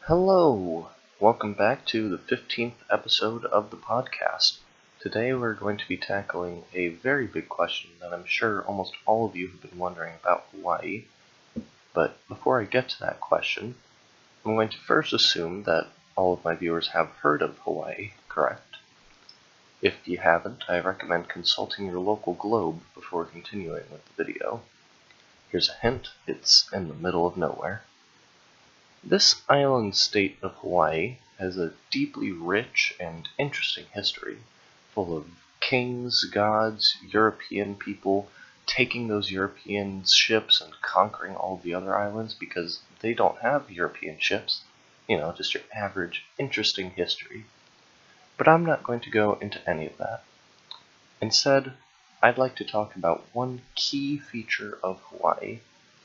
Hello! Welcome back to the 15th episode of the podcast. Today we're going to be tackling a very big question that I'm sure almost all of you have been wondering about Hawaii. But before I get to that question, I'm going to first assume that all of my viewers have heard of Hawaii, correct? If you haven't, I recommend consulting your local globe before continuing with the video. Here's a hint, it's in the middle of nowhere. This island state of Hawaii has a deeply rich and interesting history, full of kings, gods, European people taking those European ships and conquering all the other islands because they don't have European ships. Just your average interesting history. But I'm not going to go into any of that. Instead, I'd like to talk about one key feature of Hawaii.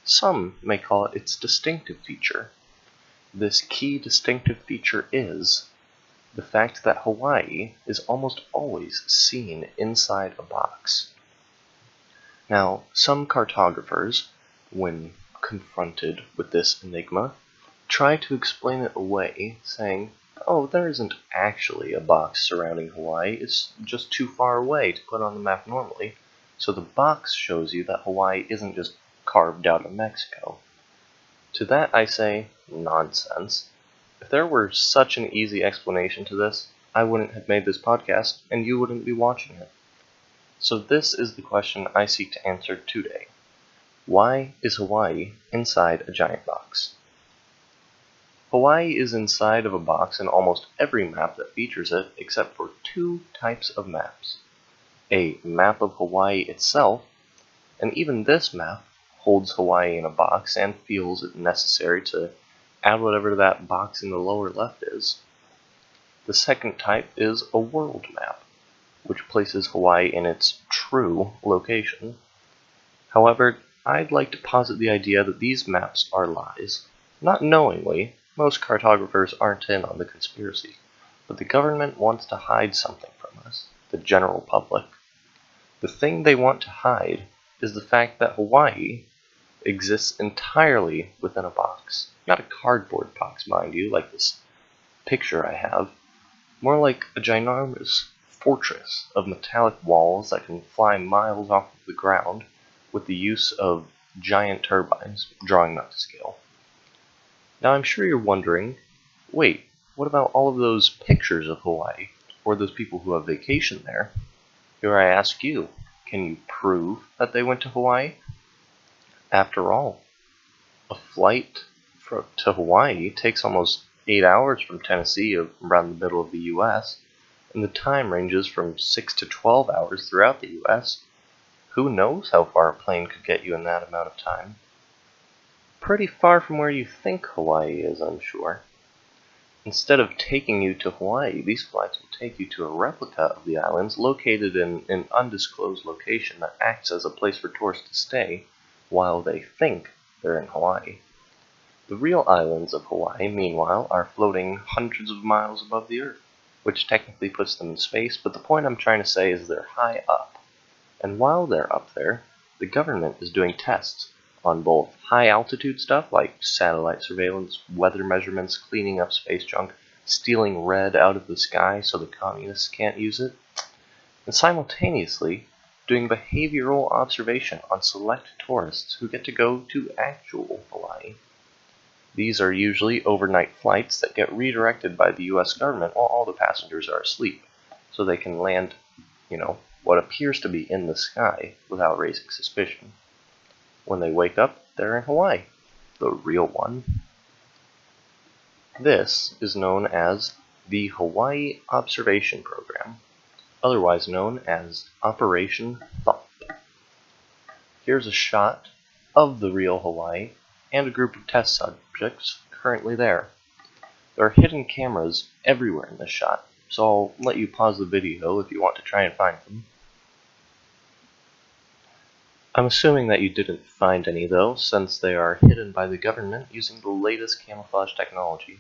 Some may call it its distinctive feature. This key distinctive feature is the fact that Hawaii is almost always seen inside a box. Now, some cartographers, when confronted with this enigma, try to explain it away, saying, oh, there isn't actually a box surrounding Hawaii, it's just too far away to put on the map normally, so the box shows you that Hawaii isn't just carved out of Mexico. To that I say, nonsense. If there were such an easy explanation to this, I wouldn't have made this podcast, and you wouldn't be watching it. So this is the question I seek to answer today. Why is Hawaii inside a giant box? Hawaii is inside of a box in almost every map that features it, except for two types of maps. A map of Hawaii itself, and even this map holds Hawaii in a box and feels it necessary to add whatever that box in the lower left is. The second type is a world map, which places Hawaii in its true location. However, I'd like to posit the idea that these maps are lies. Not knowingly, most cartographers aren't in on the conspiracy, but the government wants to hide something from us, the general public. The thing they want to hide is the fact that Hawaii exists entirely within a box. Not a cardboard box, mind you, like this picture I have. More like a ginormous fortress of metallic walls that can fly miles off of the ground with the use of giant turbines, drawing not to scale. Now I'm sure you're wondering, wait, what about all of those pictures of Hawaii, or those people who have vacation there? Here I ask you, can you prove that they went to Hawaii? After all, a flight to Hawaii takes almost 8 hours from Tennessee around the middle of the U.S., and the time ranges from 6 to 12 hours throughout the U.S. Who knows how far a plane could get you in that amount of time? Pretty far from where you think Hawaii is, I'm sure. Instead of taking you to Hawaii, these flights will take you to a replica of the islands located in an undisclosed location that acts as a place for tourists to stay while they think they're in Hawaii. The real islands of Hawaii, meanwhile, are floating hundreds of miles above the Earth, which technically puts them in space, but the point I'm trying to say is they're high up. And while they're up there, the government is doing tests on both high-altitude stuff like satellite surveillance, weather measurements, cleaning up space junk, stealing red out of the sky so the communists can't use it, and simultaneously doing behavioral observation on select tourists who get to go to actual Hawaii. These are usually overnight flights that get redirected by the U.S. government while all the passengers are asleep, so they can land, what appears to be in the sky without raising suspicion. When they wake up, they're in Hawaii, the real one. This is known as the Hawaii Observation Program, otherwise known as Operation Thump. Here's a shot of the real Hawaii and a group of test subjects currently there. There are hidden cameras everywhere in this shot, so I'll let you pause the video if you want to try and find them. I'm assuming that you didn't find any though, since they are hidden by the government using the latest camouflage technology.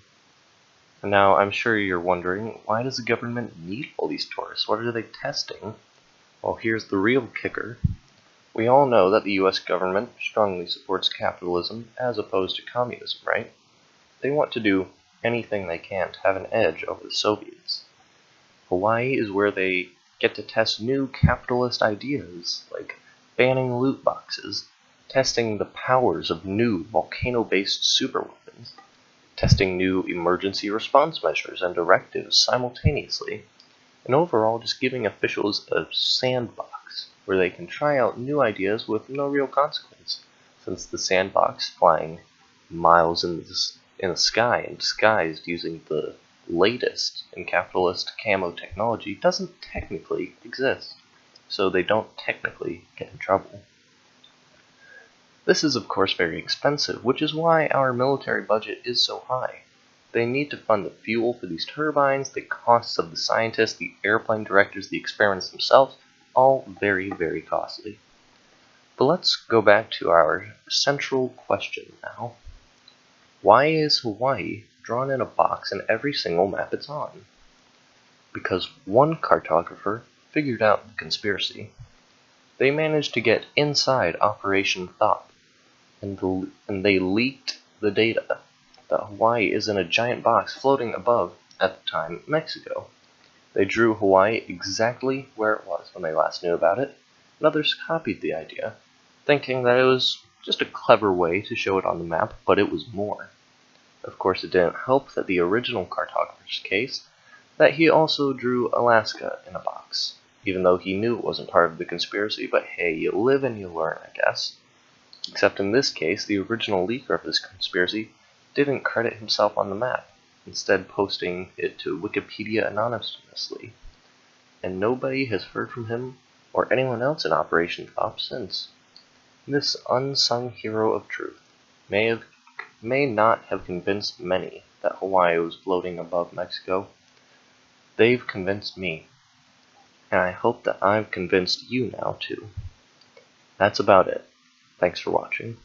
And now I'm sure you're wondering, why does the government need all these tourists? What are they testing? Well, here's the real kicker. We all know that the US government strongly supports capitalism as opposed to communism, right? They want to do anything they can to have an edge over the Soviets. Hawaii is where they get to test new capitalist ideas, like banning loot boxes, testing the powers of new volcano-based superweapons, testing new emergency response measures and directives simultaneously, and overall just giving officials a sandbox where they can try out new ideas with no real consequence, since the sandbox flying miles in the sky and disguised using the latest in capitalist camo technology doesn't technically exist, so they don't technically get in trouble. This is of course very expensive, which is why our military budget is so high. They need to fund the fuel for these turbines, the costs of the scientists, the airplane directors, the experiments themselves, all very, very costly. But let's go back to our central question now. Why is Hawaii drawn in a box in every single map it's on? Because one cartographer figured out the conspiracy. They managed to get inside Operation Thought, and they leaked the data that Hawaii is in a giant box floating above, at the time, Mexico. They drew Hawaii exactly where it was when they last knew about it, and others copied the idea, thinking that it was just a clever way to show it on the map, but it was more. Of course, it didn't help that the original cartographer's case that he also drew Alaska in a box, even though he knew it wasn't part of the conspiracy, but hey, you live and you learn, I guess. Except in this case, the original leaker of this conspiracy didn't credit himself on the map, instead posting it to Wikipedia anonymously, and nobody has heard from him or anyone else in Operation Thought since. This unsung hero of truth may not have convinced many that Hawaii was floating above Mexico. They've convinced me, and I hope that I've convinced you now too. That's about it. Thanks for watching.